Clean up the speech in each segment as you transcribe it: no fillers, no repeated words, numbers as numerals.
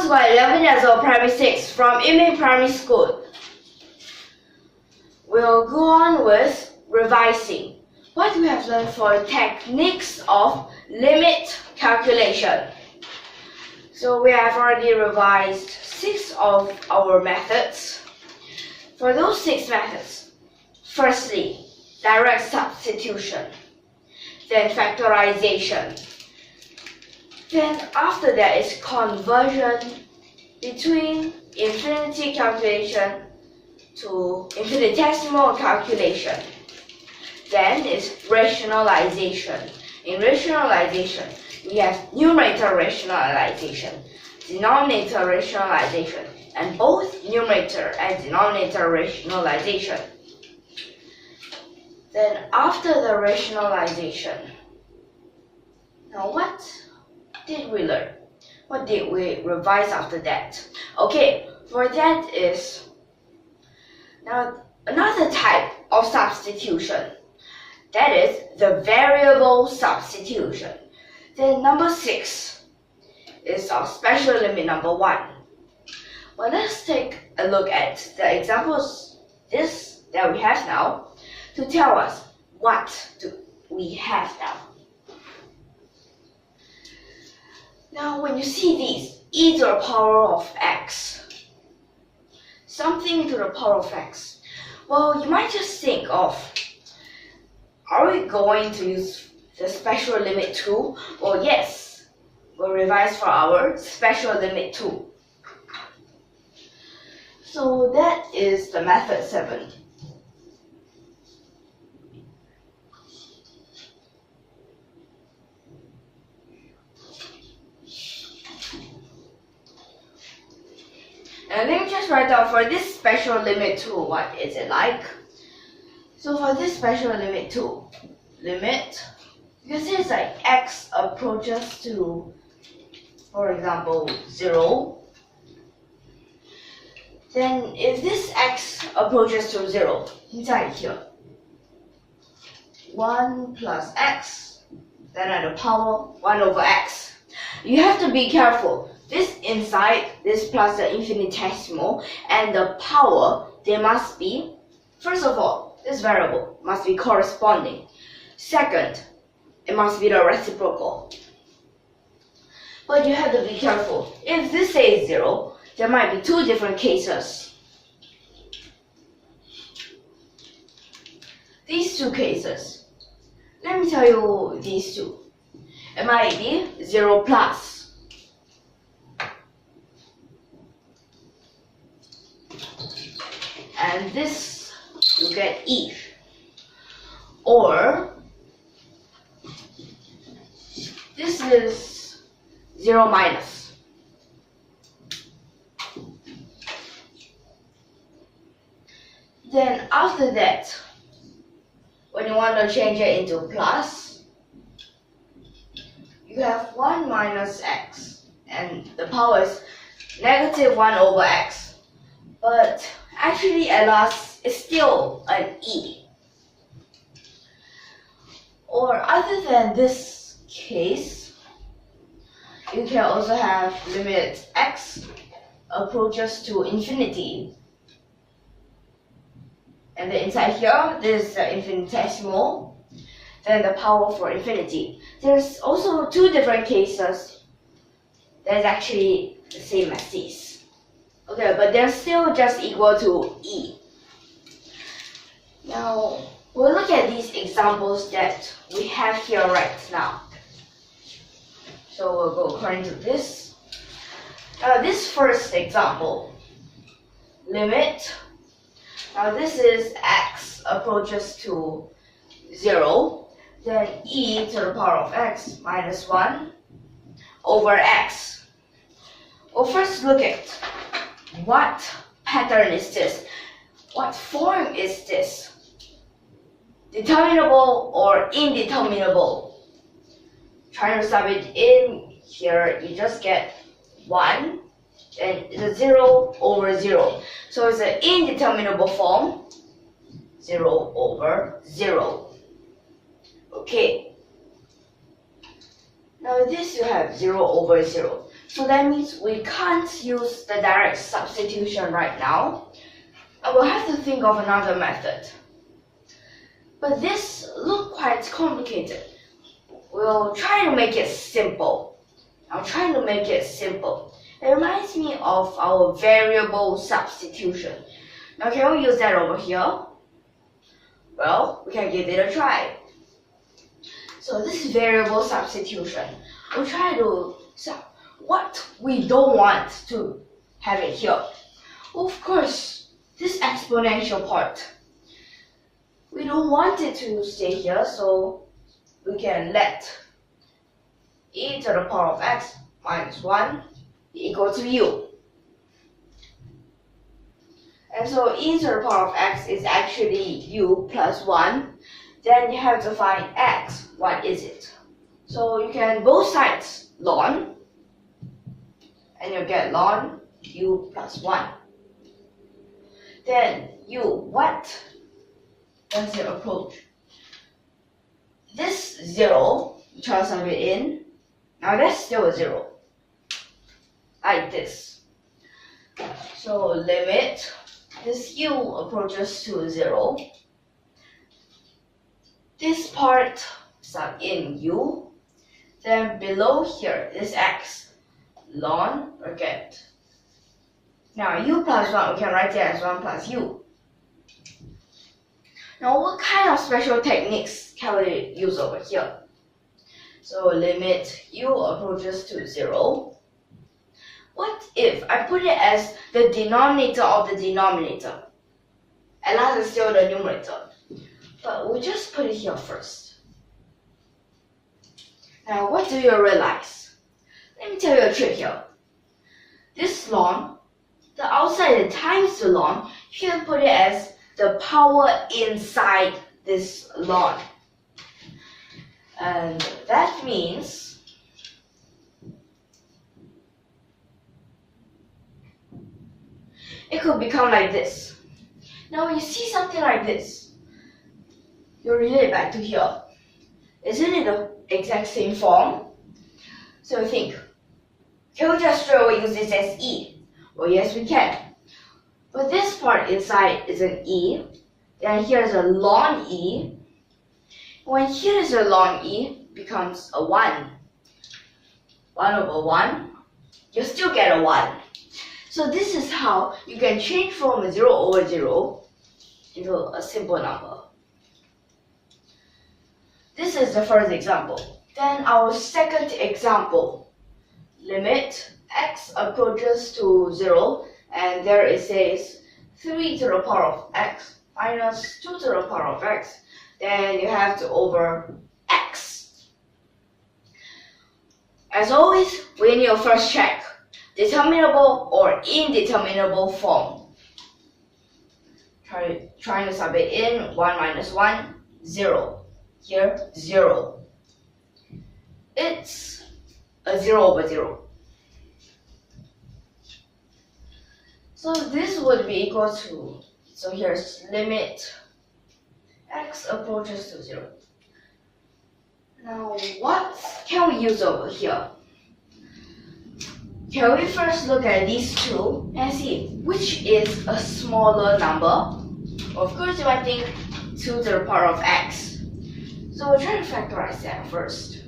Class 11 years old, Primary 6 from YUMIN Primary School. We'll go on with revising what we have learned for techniques of limit calculation. So we have already revised 6 of our methods. For those 6 methods, firstly, direct substitution, then factorization. Then after that is conversion between infinity calculation to infinitesimal calculation. Then is rationalization. In rationalization, we have numerator rationalization, denominator rationalization, and both numerator and denominator rationalization. Then after the rationalization, now what did we learn? What did we revise after that? Okay, for that is now another type of substitution. That is the variable substitution. Then number 6 is our special limit number 1. Well, let's take a look at the examples that we have now to tell us what do we have now. Now, when you see these, e to the power of x, something to the power of x, well, you might just think of, are we going to use the special limit 2? Well, yes, we'll revise for our special limit 2. So that is the method 7. And let me just write down for this special limit 2, what is it like? So for this special limit 2, limit, you can see it's like x approaches to, for example, 0. Then if this x approaches to 0, inside here, 1 plus x, then at the power 1 over x. You have to be careful. This inside, this plus the infinitesimal, and the power, they must be, first of all, this variable must be corresponding. Second, it must be the reciprocal. But you have to be careful. If this says 0, there might be 2 different cases. These 2 cases, let me tell you these 2. It might be 0 plus. And this, you get e. Or, this is 0 minus. Then after that, when you want to change it into plus, you have 1 minus x, and the power is negative 1 over x. But actually at last, it's still an e. Or other than this case, you can also have limit x approaches to infinity. And then inside here, there's the infinitesimal, then the power for infinity. There's also 2 different cases that's actually the same as these. Okay, but they're still just equal to e. Now, we'll look at these examples that we have here right now. So we'll go according to this. This first example, limit. Now this is x approaches to 0, then e to the power of x minus 1 over x. Well, first look at what pattern is this? What form is this? Determinable or indeterminable? Trying to sub it in here, you just get 1, and it's a 0 over 0. So it's an indeterminable form, 0 over 0. Okay. Now this you have 0 over 0. So that means we can't use the direct substitution right now. And we'll have to think of another method. But this looks quite complicated. We'll try to make it simple. I'll try to make it simple. It reminds me of our variable substitution. Now can we use that over here? Well, we can give it a try. So this is variable substitution. We'll try to what we don't want to have it here. Well, of course, this exponential part. We don't want it to stay here, so we can let e to the power of x minus 1 equal to u. And so e to the power of x is actually u plus 1. Then you have to find x. What is it? So you can both sides ln, and you get ln u plus 1. Then u, what does it approach? This 0, you try to sub it in. Now that's still a 0. Like this. So limit, this u approaches to 0. This part sub in u. Then below here, this x, ln, bracket. Now u plus 1, we can write it as 1 plus u. Now what kind of special techniques can we use over here? So limit u approaches to 0. What if I put it as the denominator of the denominator? And last is still the numerator. But we'll just put it here first. Now what do you realize? Let me tell you a trick here. This ln, the outside times the ln, you can put it as the power inside this ln. And that means it could become like this. Now when you see something like this, you relate back to here. Isn't it the exact same form? So think, can we just straight away use this as e? Well, yes, we can. But this part inside is an e, then here's a ln e. When here is a ln e, becomes a 1. 1 over 1, you still get a 1. So this is how you can change from a 0 over 0 into a simple number. This is the first example. Then our second example, limit x approaches to 0, and there it says 3 to the power of x minus 2 to the power of x. Then you have to over x. As always, we need to first check determinable or indeterminable form. Trying to sub it in, 1 minus 1, 0. Here, 0. It's a 0 over 0. So this would be equal to, so here's limit x approaches to 0. Now what can we use over here? Can we first look at these two and see which is a smaller number? Of course you might think 2 to the power of x. So we'll try to factorize that first.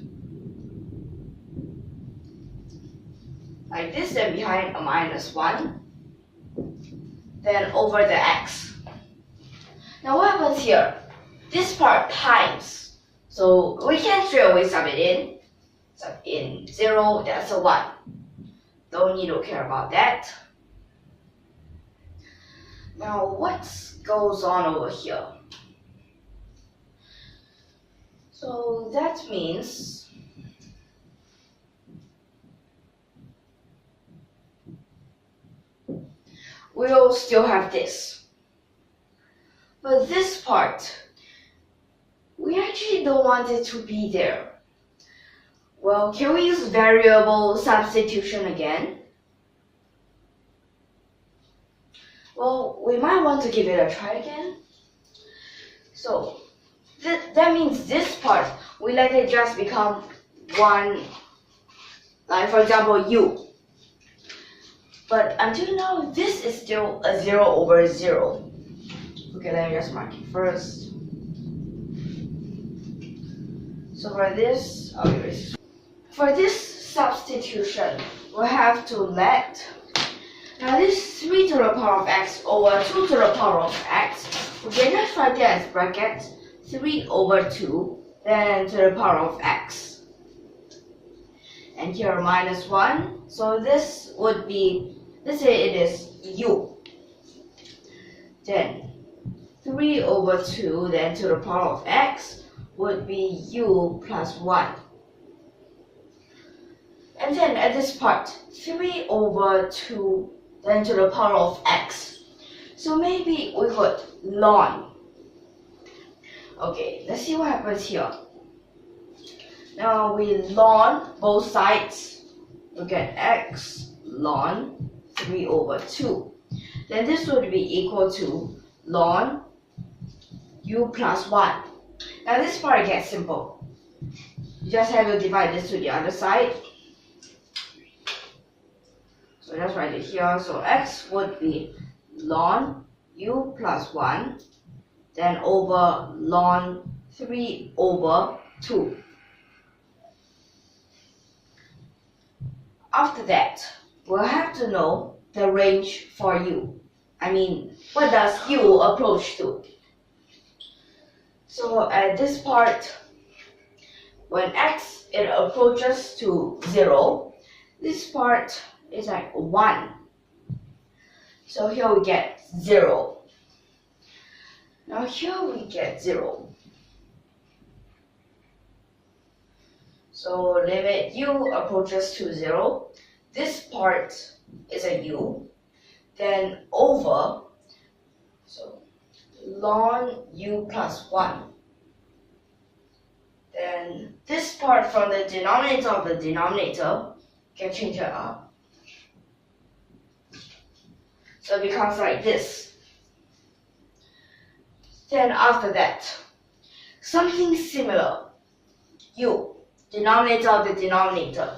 Like this, then behind a minus 1. Then over the x. Now what happens here? This part times. So we can straight away sub it in. Sub in 0, that's a 1. Don't need to care about that. Now what goes on over here? So that means we'll still have this. But this part, we actually don't want it to be there. Well, can we use variable substitution again? Well, we might want to give it a try again. So that means this part, we let it just become 1, like for example u. But until now, this is still a 0 over 0. Okay, let me just mark it first. So for this, for this substitution, we have to let, now this 3 to the power of x over 2 to the power of x, we can just write it as bracket 3 over 2, then to the power of x. And here minus 1, so this would be, let's say it is u. Then 3 over 2, then to the power of x, would be u plus 1. And then at this part, 3 over 2, then to the power of x. So maybe we could ln. Okay, let's see what happens here. Now we ln both sides. Look at x ln 3 over 2. Then this would be equal to ln u plus 1. Now this part gets simple. You just have to divide this to the other side. So just write it here. So x would be ln u plus 1, then over ln 3 over 2. After that, we'll have to know the range for u. I mean, what does u approach to? So at this part, when x it approaches to 0, this part is like 1. So here we get 0. Now here we get 0. So limit u approaches to 0. This part is a u. Then over, so ln u plus 1. Then this part from the denominator of the denominator can change it up. So it becomes like this. Then after that, something similar, u, denominator of the denominator.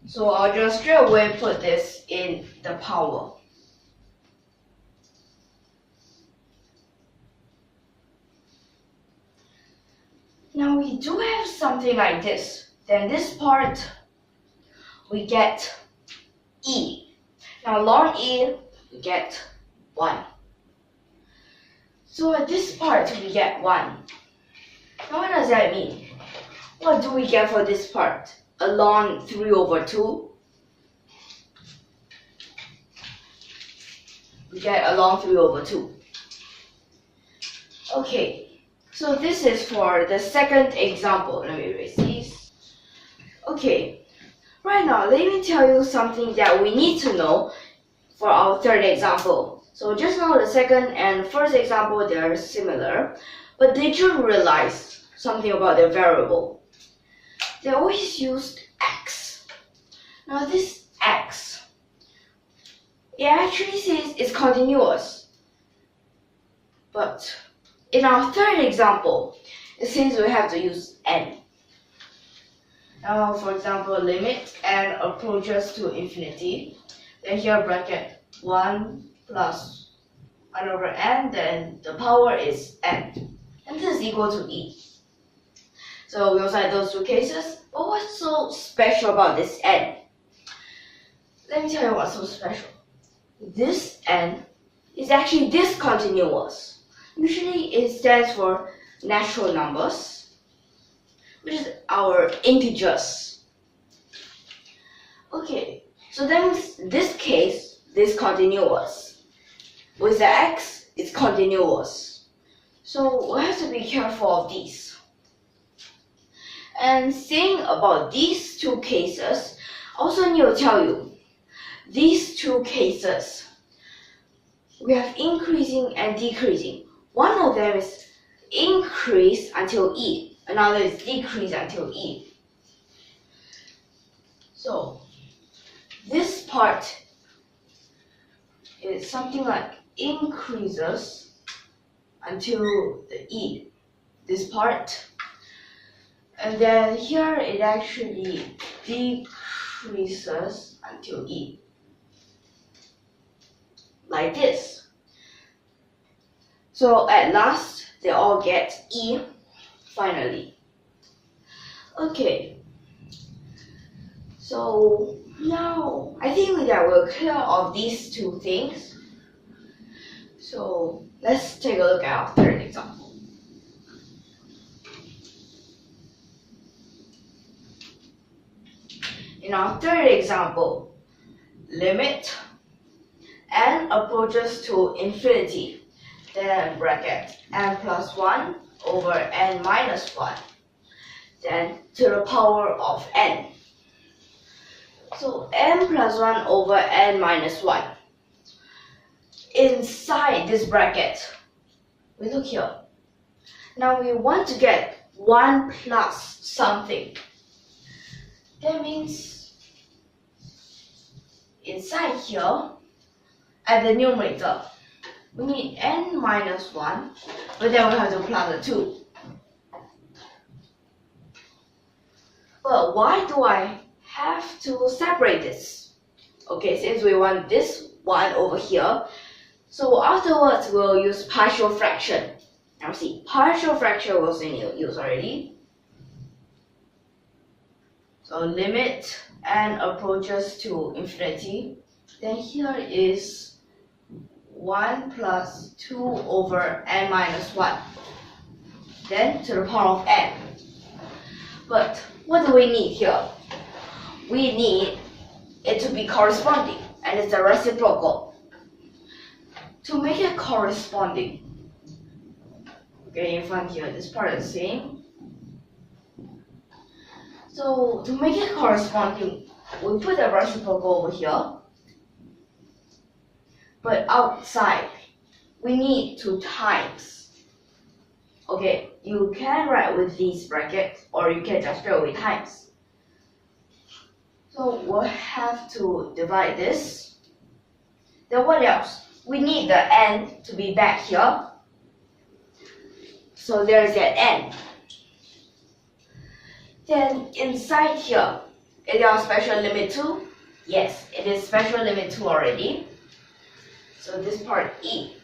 So I'll just straight away put this in the power. Now we do have something like this. Then this part, we get e. Now ln e, we get 1. So at this part, we get 1. Now what does that mean? What do we get for this part? A ln 3 over 2. We get a ln 3 over 2. Okay, so this is for the second example. Let me erase these. Okay, right now let me tell you something that we need to know for our third example. So just now the second and first example, they are similar, but did you realize something about their variable? They always used x. Now this x, it actually says it's continuous. But in our third example, it says we have to use n. Now for example, limit n approaches to infinity. Then here bracket 1 plus 1 over n, then the power is n. And this is equal to e. So we also had those two cases. But what's so special about this n? Let me tell you what's so special. This n is actually discontinuous. Usually it stands for natural numbers, which is our integers. Okay, so then this case, discontinuous. With the x, it's continuous. So we have to be careful of these. And saying about these two cases, I also need to tell you, these two cases, we have increasing and decreasing. One of them is increase until e, another is decrease until e. So this part is something like increases until the E, this part. And then here it actually decreases until E, like this. So at last, they all get E finally. Okay, so now I think that we're clear of these two things. So let's take a look at our third example. In our third example, limit n approaches to infinity, then bracket n plus 1 over n minus 1, then to the power of n. So n plus 1 over n minus 1. Inside this bracket, we look here. Now we want to get 1 plus something. That means inside here, at the numerator, we need n minus 1, but then we have to plus a 2. But why do I have to separate this? Okay, since we want this 1 over here, so afterwards we'll use partial fraction. Now see, partial fraction was in use already. So limit n approaches to infinity. Then here is 1 plus 2 over n minus 1. Then to the power of n. But what do we need here? We need it to be corresponding, and it's a reciprocal. To make it corresponding, okay, in front here, this part is the same. So to make it corresponding, we put the reciprocal over here. But outside, we need 2 times. Okay, you can write with these brackets, or you can just straight away times. So we'll have to divide this. Then what else? We need the n to be back here. So there's that n. Then inside here, is our special limit 2? Yes, it is special limit 2 already. So this part E.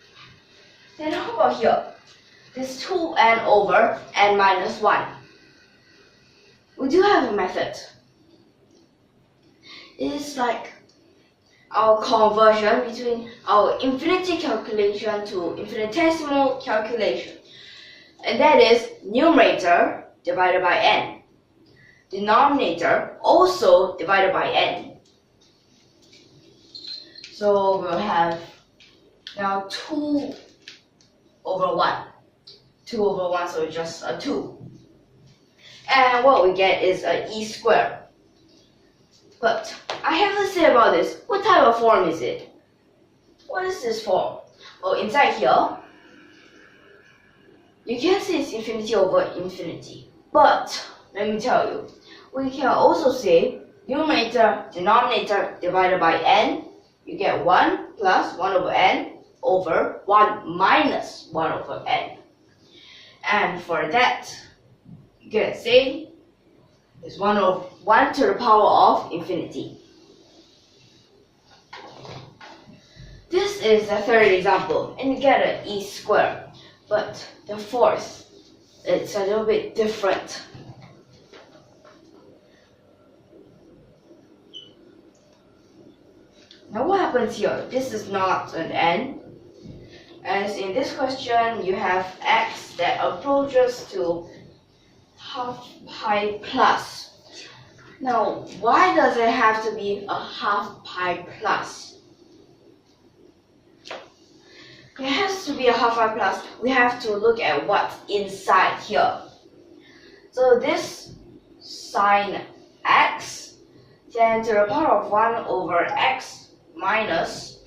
Then how about here? This 2n over n minus 1. We do have a method. It is like our conversion between our infinity calculation to infinitesimal calculation. And that is numerator divided by n. Denominator also divided by n. So we'll have now 2 over 1. 2 over 1, so it's just a 2. And what we get is a e squared. But I have to say about this, what type of form is it? What is this form? Well, inside here, you can say it's infinity over infinity. But let me tell you, we can also say numerator, denominator divided by n. You get 1 plus 1 over n over 1 minus 1 over n. And for that, you can say it's 1 to the power of infinity. This is the third example, and you get an e squared. But the fourth, it's a little bit different. Now what happens here? This is not an n. As in this question, you have x that approaches to half pi plus. Now, why does it have to be a half pi plus? It has to be a half pi plus. We have to look at what's inside here. So this sine x, then to the power of 1 over x minus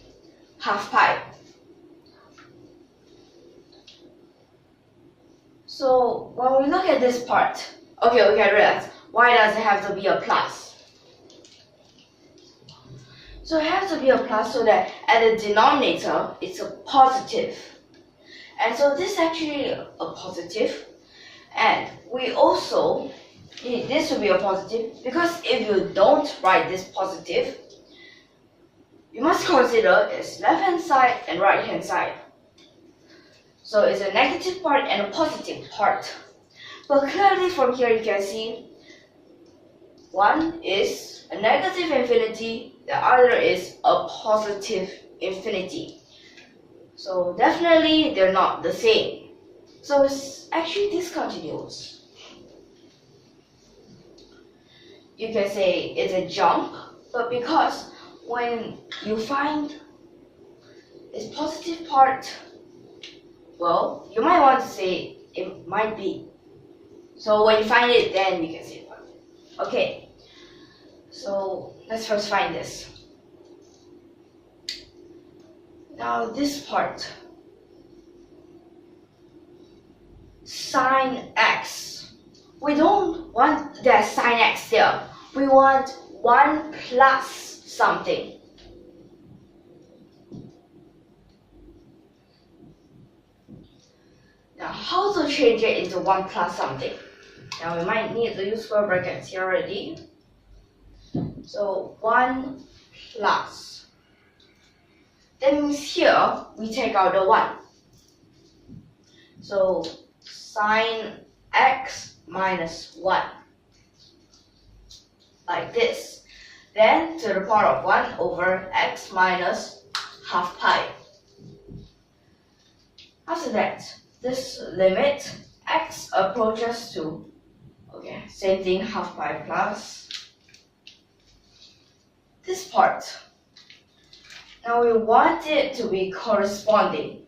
half pi. So when we look at this part, okay, we can realize, why does it have to be a plus? So it has to be a plus so that at the denominator it's a positive. And so this is actually a positive. And we also need this to be a positive, because if you don't write this positive, you must consider its left hand side and right hand side. So it's a negative part and a positive part. But clearly from here you can see one is a negative infinity, the other is a positive infinity. So definitely they're not the same. So it's actually discontinuous. You can say it's a jump, but because when you find its positive part, well, you might want to say it might be. So when you find it, then you can say it. Okay, so let's first find this. Now this part, sine x. We don't want that sine x there. We want 1 plus something. Now how to change it into 1 plus something? Now we might need to use square brackets here already. So 1 plus. That means here we take out the 1. So sine x minus 1. Like this. Then to the power of 1 over x minus half pi. After that, this limit x approaches to, okay, same thing, half pi plus this part. Now we want it to be corresponding.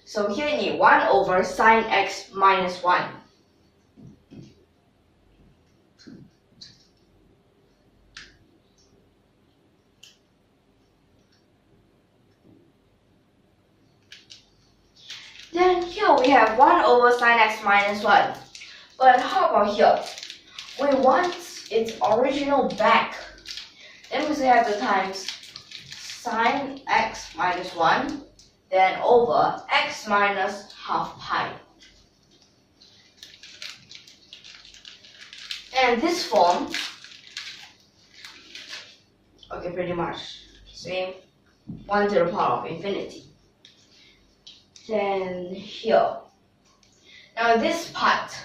So here you need 1 over sine x minus 1. Then here we have 1 over sine x minus 1. But how about here? We want its original back. Then we have the times sine x minus 1, then over x minus half pi. And this form, okay, pretty much same, 1 to the power of infinity. Then here. Now this part,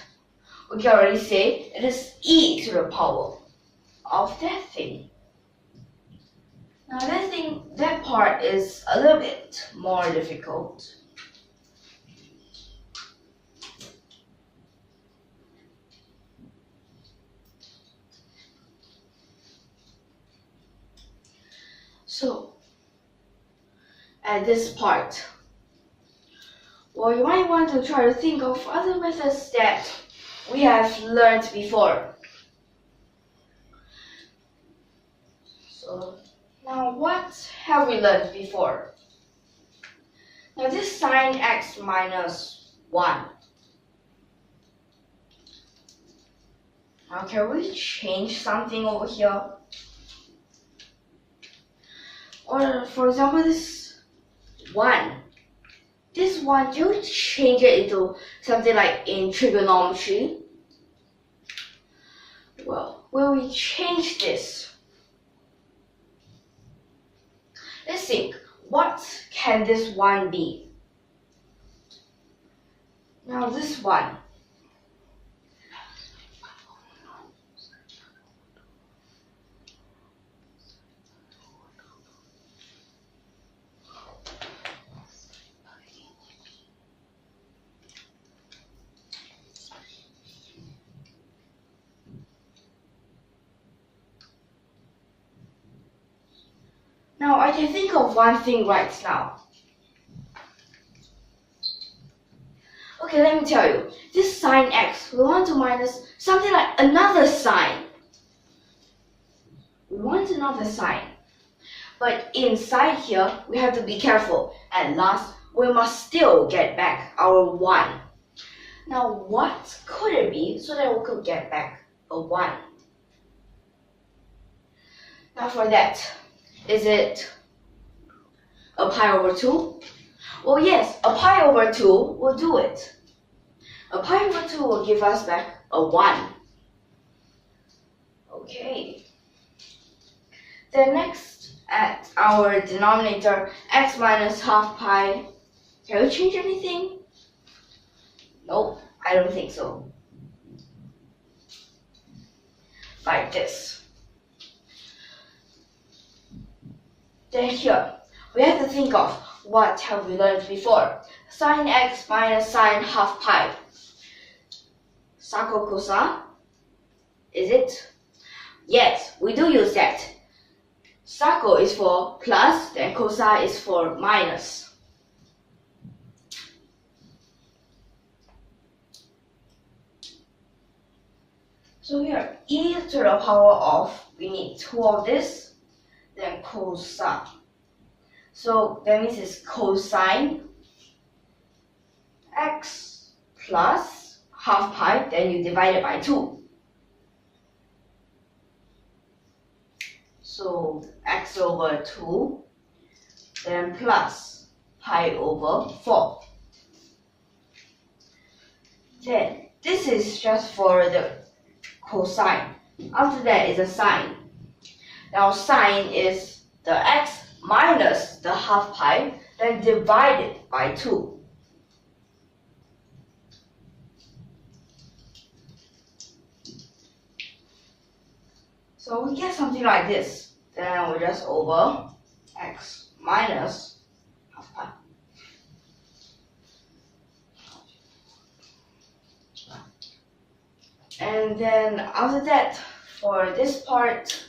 we can already say it is e to the power of that thing. Now that part is a little bit more difficult. So at this part, well, you might want to try to think of other methods that we have learned before. So now what have we learned before? Now this sine x minus 1. Now can we change something over here? Or for example this 1. This one, you change it into something like in trigonometry. Well, when we change this, let's think, what can this one be? Now this one. Now I can think of one thing right now. Okay, let me tell you. This sine x, we want to minus something like another sign. We want another sign. But inside here, we have to be careful. At last, we must still get back our 1. Now what could it be so that we could get back a 1? Now for that, Is it a pi over 2? Well, yes, a pi over 2 will do it. A pi over 2 will give us back a 1. Okay. Then next, at our denominator, x minus half pi, can we change anything? Nope, I don't think so. Like this. Then here, we have to think of what have we learned before. Sine x minus sine half pi. Saco cosa? Is it? Yes, we do use that. Saco is for plus, then cosa is for minus. So here, e to the power of, we need 2 of this, then cosa. So that means it's cosine x plus half pi, then you divide it by 2. So x over 2, then plus pi over 4. Then this is just for the cosine. After that is a sine. Now sine is the x minus the half pi, then divided by 2. So we get something like this. Then we just over x minus half pi. And then after that, for this part,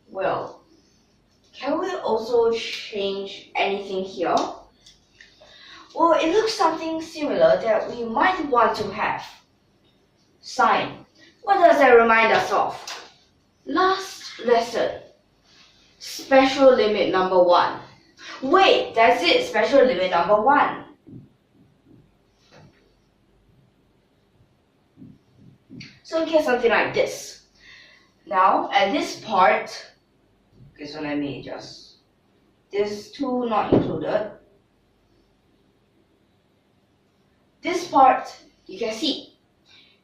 well, can we also change anything here? Well, it looks something similar that we might want to have. Sine. What does that remind us of? Last lesson. Special limit number 1. Wait, that's it, special limit number 1. So we get something like this. Now, at this part, okay, so let me just, this 2 not included. This part, you can see,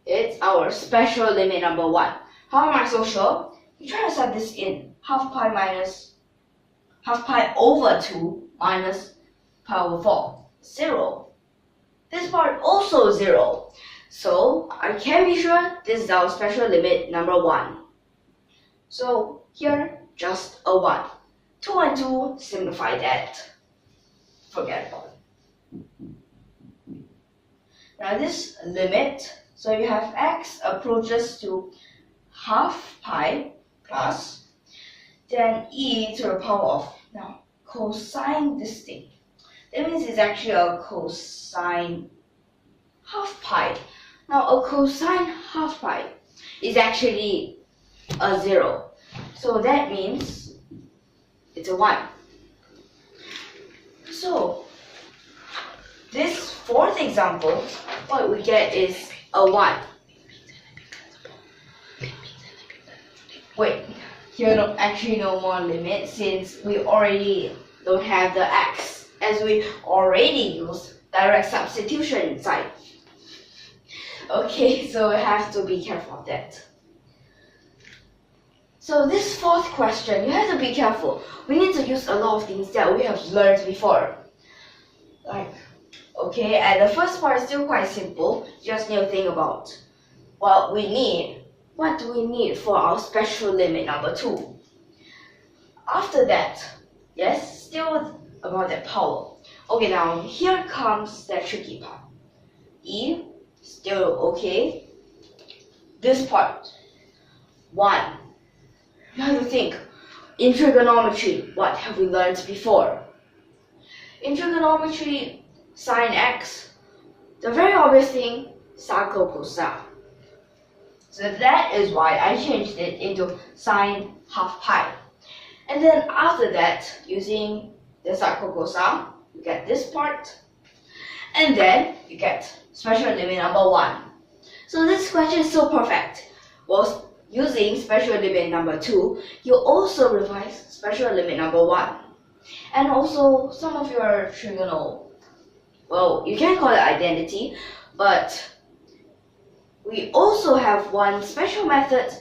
it's our special limit number 1. How am I so sure? You try to set this in half pi over 2 minus pi over 4, 0. This part also 0. So I can be sure this is our special limit number 1. So here, just a 1. 2 and 2, simplify that. Forget about it. Now this limit, so you have x approaches to half pi plus, then e to the power of, now cosine this thing. That means it's actually a cosine half pi. Now a cosine half pi is actually a 0. So that means it's a 1. So this fourth example, what we get is a 1. Wait, here actually no more limit since we already don't have the x, as we already use direct substitution inside. Okay, so we have to be careful of that. So this fourth question, you have to be careful. We need to use a lot of things that we have learned before. Like, okay, and the first part is still quite simple. Just need to think about what we need. What do we need for our special limit number 2? After that, yes, still about that power. Okay, now here comes that tricky part. E, still okay. This part, 1. You have to think, in trigonometry, what have we learned before? In trigonometry, sine x, the very obvious thing, saco cosa. So that is why I changed it into sine half pi. And then after that, using the saco cosa, you get this part. And then you get special limit number 1. So this question is so perfect. Well, using special limit number 2, you also revise special limit number 1. And also some of your trigonal, well, you can call it identity, but we also have one special method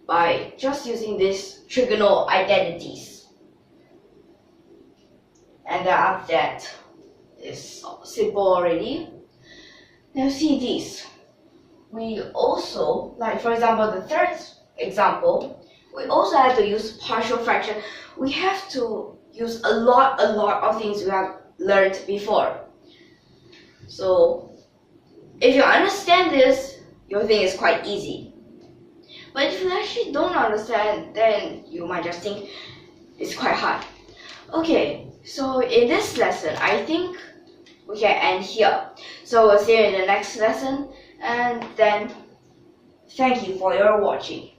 by just using these trigonal identities. And after that is simple already. Now see this. We also, like for example the third example, we also have to use partial fraction. We have to use a lot of things we have learned before. So if you understand this, your thing is quite easy. But if you actually don't understand, then you might just think it's quite hard. Okay, so in this lesson, I think we can end here. So we'll see you in the next lesson, and then thank you for your watching.